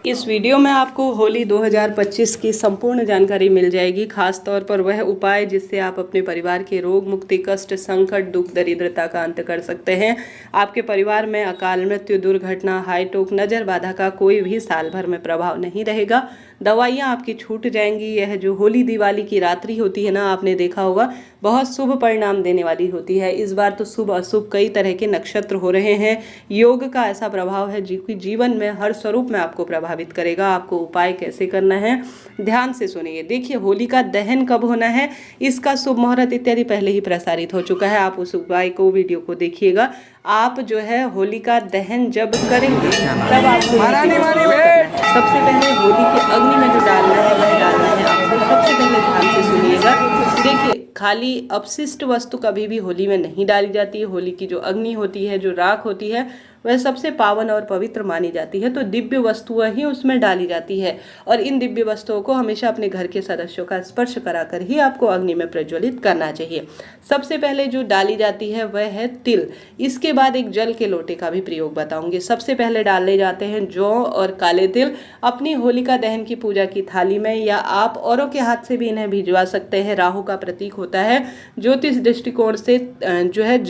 इस वीडियो में आपको होली 2025 की संपूर्ण जानकारी मिल जाएगी, खास तौर पर वह उपाय जिससे आप अपने परिवार के रोग मुक्ति, कष्ट, संकट, दुख, दरिद्रता का अंत कर सकते हैं। आपके परिवार में अकाल मृत्यु, दुर्घटना, हाईटोक, नजर बाधा का कोई भी साल भर में प्रभाव नहीं रहेगा। दवाइयाँ आपकी छूट जाएंगी। यह जो होली दिवाली की रात्रि होती है ना, आपने देखा होगा, बहुत शुभ परिणाम देने वाली होती है। इस बार तो शुभ अशुभ कई तरह के नक्षत्र हो रहे हैं। योग का ऐसा प्रभाव है जो कि जीवन में हर स्वरूप में आपको प्रभावित करेगा। आपको उपाय कैसे करना है, ध्यान से सुनिए। देखिए, होली का दहन कब होना है, इसका शुभ मुहूर्त इत्यादि पहले ही प्रसारित हो चुका है। आप उस उपाय को, वीडियो को देखिएगा। आप जो है होली का दहन जब करेंगे तब आपको सबसे पहले होली के अग्नि में जो डालना है वह डालना है आपको। सबसे पहले ध्यान से सुनिएगा। देखिए, खाली अपशिष्ट वस्तु कभी भी होली में नहीं डाली जाती है। होली की जो अग्नि होती है, जो राख होती है, वह सबसे पावन और पवित्र मानी जाती है। तो दिव्य वस्तुएं ही उसमें डाली जाती है और इन दिव्य वस्तुओं को हमेशा अपने घर के सदस्यों का स्पर्श कराकर ही आपको अग्नि में प्रज्वलित करना चाहिए। सबसे पहले जो डाली जाती है वह है तिल। इसके बाद एक जल के लोटे का भी प्रयोग बताऊंगी। सबसे पहले डाले जाते हैं जौ और काले तिल अपनी होलिका दहन की पूजा की थाली में, या आप औरों के हाथ से भी इन्हें भिजवा सकते हैं। राहु का प्रतीक होता है। ज्योतिष दृष्टिकोण से जो है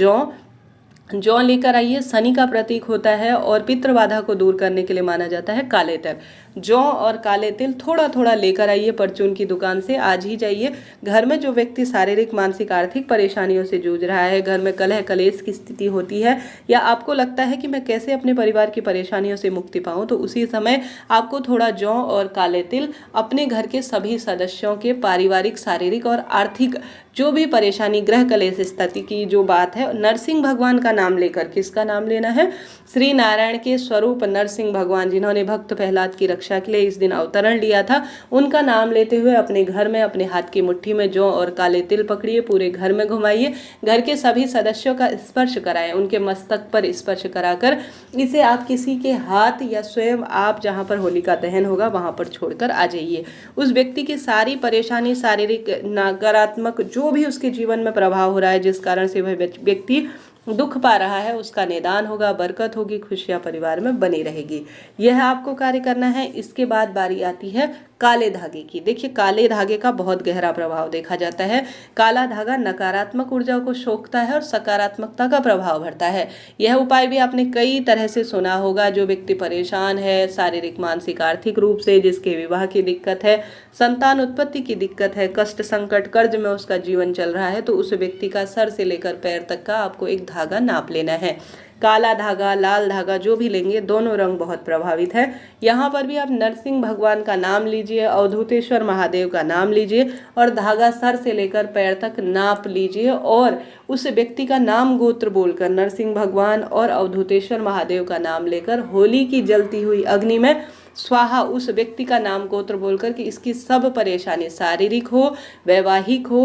जौ लेकर आइए। शनि का प्रतीक होता है और पितृ बाधा को दूर करने के लिए माना जाता है काले तिल। जौ और काले तिल थोड़ा थोड़ा लेकर आइए परचून की दुकान से, आज ही जाइए। घर में जो व्यक्ति शारीरिक, मानसिक, आर्थिक परेशानियों से जूझ रहा है, घर में कलह कलेश की स्थिति होती है, या आपको लगता है कि मैं कैसे अपने परिवार की परेशानियों से मुक्ति पाऊं, तो उसी समय आपको थोड़ा जौ और काले तिल अपने घर के सभी सदस्यों के पारिवारिक, शारीरिक और आर्थिक जो भी परेशानी, ग्रह कलेश स्थिति की जो बात है, नरसिंह भगवान का नाम लेकर, किसका नाम लेना है, श्री नारायण के स्वरूप नरसिंह भगवान, जिन्होंने भक्त प्रहलाद की रक्षा के लिए इस दिन अवतरण लिया था, उनका नाम लेते हुए अपने घर में अपने हाथ की मुट्ठी में जौ और काले तिल पकड़िए, पूरे घर में घुमाइए, घर के सभी सदस्यों का स्पर्श कराएं, उनके मस्तक पर स्पर्श कराकर इसे आप किसी के हाथ या स्वयं आप जहां पर होलिका दहन होगा वहां पर छोड़कर आ जाइए। उस व्यक्ति की सारी परेशानी, शारीरिक, नकारात्मक जो भी उसके जीवन में प्रभाव हो रहा है, जिस कारण से वह व्यक्ति दुख पा रहा है, उसका निदान होगा, बरकत होगी, खुशियां परिवार में बनी रहेगी। यह आपको कार्य करना है। इसके बाद बारी आती है काले धागे की। देखिए, काले धागे का बहुत गहरा प्रभाव देखा जाता है। काला धागा नकारात्मक ऊर्जा को सोखता है और सकारात्मकता का प्रभाव भरता है। यह उपाय भी आपने कई तरह से सुना होगा। जो व्यक्ति परेशान है शारीरिक, मानसिक, आर्थिक रूप से, जिसके विवाह की दिक्कत है, संतान उत्पत्ति की दिक्कत है, कष्ट, संकट, कर्ज में उसका जीवन चल रहा है, तो उस व्यक्ति का सर से लेकर पैर तक का आपको एक धागा नाप लेना है। काला धागा, लाल धागा जो भी लेंगे, दोनों रंग बहुत प्रभावित है। यहाँ पर भी आप नरसिंह भगवान का नाम लीजिए, अवधूतेश्वर महादेव का नाम लीजिए और धागा सर से लेकर पैर तक नाप लीजिए और उस व्यक्ति का नाम गोत्र बोलकर, नरसिंह भगवान और अवधूतेश्वर महादेव का नाम लेकर होली की जलती हुई अग्नि में स्वाहा, उस व्यक्ति का नाम गोत्र बोलकर कि इसकी सब परेशानी, शारीरिक हो, वैवाहिक हो,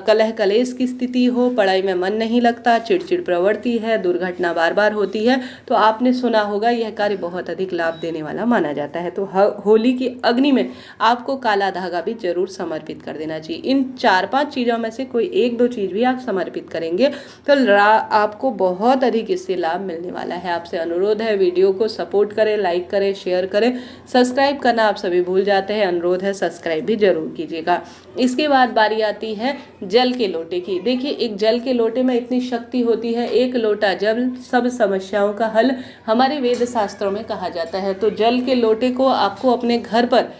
कलह कलेश की स्थिति हो, पढ़ाई में मन नहीं लगता, चिड़चिड़ प्रवृत्ति है, दुर्घटना बार बार होती है, तो आपने सुना होगा यह कार्य बहुत अधिक लाभ देने वाला माना जाता है। तो होली की अग्नि में आपको काला धागा भी जरूर समर्पित कर देना चाहिए। इन 4-5 चीज़ों में से कोई 1-2 चीज़ भी आप समर्पित करेंगे तो आपको बहुत अधिक इससे लाभ मिलने वाला है। आपसे अनुरोध है, वीडियो को सपोर्ट करें, लाइक करें, शेयर करें, सब्सक्राइब करना आप सभी भूल जाते हैं, अनुरोध है सब्सक्राइब भी जरूर कीजिएगा। इसके बाद बारी आती है जल के लोटे की। देखिए, एक जल के लोटे में इतनी शक्ति होती है, एक लोटा जल सब समस्याओं का हल हमारे वेद शास्त्रों में कहा जाता है। तो जल के लोटे को आपको अपने घर पर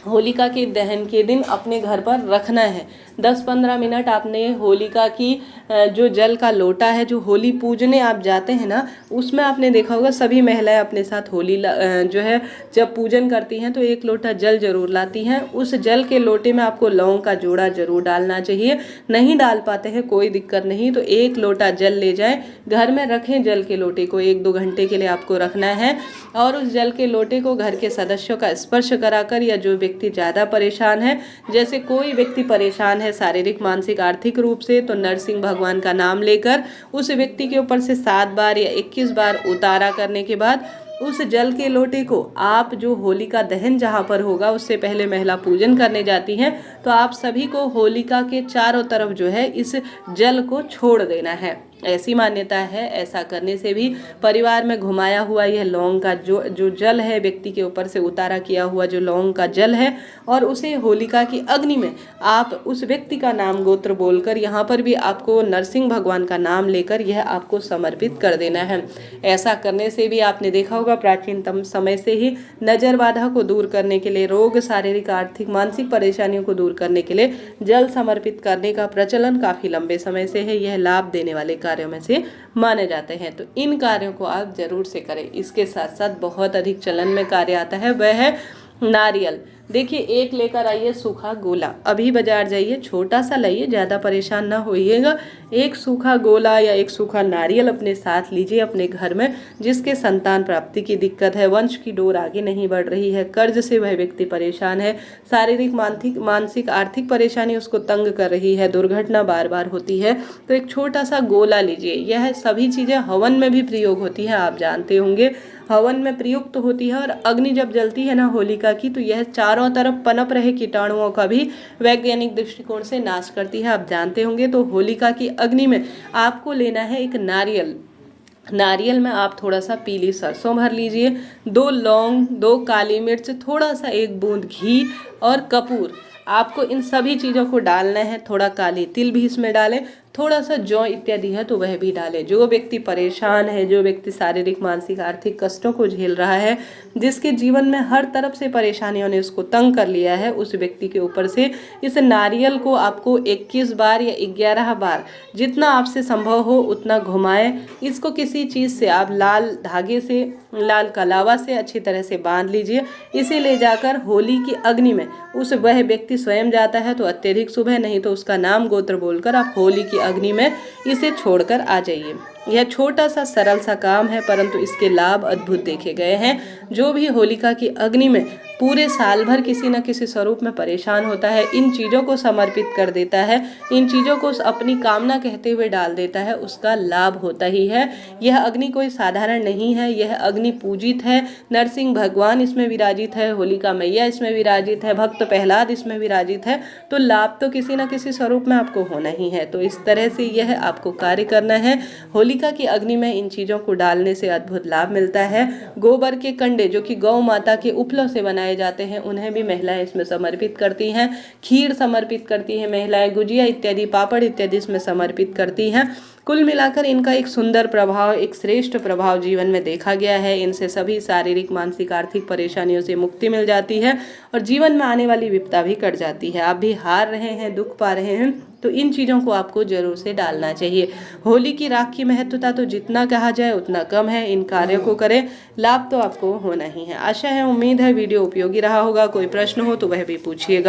होलिका के दहन के दिन अपने घर पर रखना है। 10-15 मिनट आपने होलिका की जो जल का लोटा है, जो होली पूजने आप जाते हैं ना, उसमें आपने देखा होगा सभी महिलाएं अपने साथ होली जो है जब पूजन करती हैं तो एक लोटा जल जरूर लाती हैं। उस जल के लोटे में आपको लौंग का जोड़ा जरूर डालना चाहिए। नहीं डाल पाते हैं कोई दिक्कत नहीं, तो एक लोटा जल ले जाएं, घर में रखें। जल के लोटे को 1-2 घंटे के लिए आपको रखना है और उस जल के लोटे को घर के सदस्यों का स्पर्श कराकर, या जो व्यक्ति ज़्यादा परेशान है, जैसे कोई व्यक्ति परेशान है शारीरिक, मानसिक, आर्थिक रूप से, तो नरसिंह भगवान का नाम लेकर उस व्यक्ति के ऊपर से 7 बार या 21 बार उतारा करने के बाद उस जल के लोटे को आप जो होलिका दहन जहाँ पर होगा, उससे पहले महिला पूजन करने जाती हैं, तो आप सभी को होलिका के चारों तरफ जो है इस जल को छोड़ देना है। ऐसी मान्यता है ऐसा करने से भी परिवार में घुमाया हुआ यह लौंग का जो जल है, व्यक्ति के ऊपर से उतारा किया हुआ जो लौंग का जल है, और उसे होलिका की अग्नि में आप उस व्यक्ति का नाम गोत्र बोलकर, यहाँ पर भी आपको नरसिंह भगवान का नाम लेकर यह आपको समर्पित कर देना है। ऐसा करने से भी आपने देखा होगा प्राचीनतम समय से ही नजर बाधा को दूर करने के लिए, रोग, शारीरिक, आर्थिक, मानसिक परेशानियों को दूर करने के लिए जल समर्पित करने का प्रचलन काफी लंबे समय से है। यह लाभ देने वाले कार्यों में से माने जाते हैं, तो इन कार्यों को आप जरूर से करें। इसके साथ साथ बहुत अधिक चलन में कार्य आता है, वह है नारियल। देखिए, एक लेकर आइए सूखा गोला, अभी बाजार जाइए, छोटा सा लाइए, ज़्यादा परेशान ना होइएगा। एक सूखा गोला या एक सूखा नारियल अपने साथ लीजिए अपने घर में, जिसके संतान प्राप्ति की दिक्कत है, वंश की डोर आगे नहीं बढ़ रही है, कर्ज से वह व्यक्ति परेशान है, शारीरिक, मानसिक, आर्थिक परेशानी उसको तंग कर रही है, दुर्घटना बार बार होती है, तो एक छोटा सा गोला लीजिए। यह सभी चीज़ें हवन में भी प्रयोग होती है, आप जानते होंगे, हवन में प्रयुक्त होती है। और अग्नि जब जलती है ना होलिका की, तो यह चारों तरफ पनप रहे कीटाणुओं का भी वैज्ञानिक दृष्टिकोण से नाश करती है, आप जानते होंगे। तो होलिका की अग्नि में आपको लेना है एक नारियल। नारियल में आप थोड़ा सा पीली सरसों भर लीजिए, 2 लौंग, 2 काली मिर्च, थोड़ा सा 1 बूंद घी और कपूर। आपको इन सभी चीज़ों को डालना है। थोड़ा काली तिल भी इसमें डालें, थोड़ा सा जौ इत्यादि है तो वह भी डालें। जो व्यक्ति परेशान है, जो व्यक्ति शारीरिक, मानसिक, आर्थिक कष्टों को झेल रहा है, जिसके जीवन में हर तरफ से परेशानियों ने उसको तंग कर लिया है, उस व्यक्ति के ऊपर से इस नारियल को आपको 21 बार या 11 बार, जितना आपसे संभव हो उतना घुमाएं। इसको किसी चीज़ से आप लाल धागे से, लाल कलावा से अच्छी तरह से बांध लीजिए। इसे ले जाकर होली की अग्नि में वह व्यक्ति स्वयं जाता है तो अत्यधिक शुभ है, नहीं तो उसका नाम गोत्र बोलकर आप होली की अग्नि में इसे छोड़कर आ जाइए। यह छोटा सा सरल सा काम है, परंतु इसके लाभ अद्भुत देखे गए हैं। जो भी होलिका की अग्नि में पूरे साल भर किसी न किसी स्वरूप में परेशान होता है, इन चीज़ों को समर्पित कर देता है, इन चीज़ों को अपनी कामना कहते हुए डाल देता है, उसका लाभ होता ही है। यह अग्नि कोई साधारण नहीं है, यह अग्नि पूजित है। नरसिंह भगवान इसमें विराजित है, होलिका मैया इसमें विराजित है, भक्त प्रहलाद इसमें विराजित है, तो लाभ तो किसी न किसी स्वरूप में आपको होना ही है। तो इस तरह से यह आपको कार्य करना है। होलिका की अग्नि में इन चीज़ों को डालने से अद्भुत लाभ मिलता है। गोबर के कंडे जो कि गौ माता के उपलों से बनाए जाते हैं, उन्हें भी महिलाएं इसमें समर्पित करती हैं। खीर समर्पित करती हैं महिलाएं, गुजिया इत्यादि, पापड़ इत्यादि इसमें समर्पित करती हैं। कुल मिलाकर इनका एक सुंदर प्रभाव, एक श्रेष्ठ प्रभाव जीवन में देखा गया है। इनसे सभी शारीरिक, मानसिक, आर्थिक परेशानियों से मुक्ति मिल जाती है और जीवन में आने वाली विपदा भी कट जाती है। आप भी हार रहे हैं, दुख पा रहे हैं, तो इन चीज़ों को आपको जरूर से डालना चाहिए। होली की राख की महत्वता तो जितना कहा जाए उतना कम है। इन कार्यों को करें, लाभ तो आपको होना ही है। आशा है, उम्मीद है वीडियो उपयोगी रहा होगा। कोई प्रश्न हो तो वह भी पूछिएगा।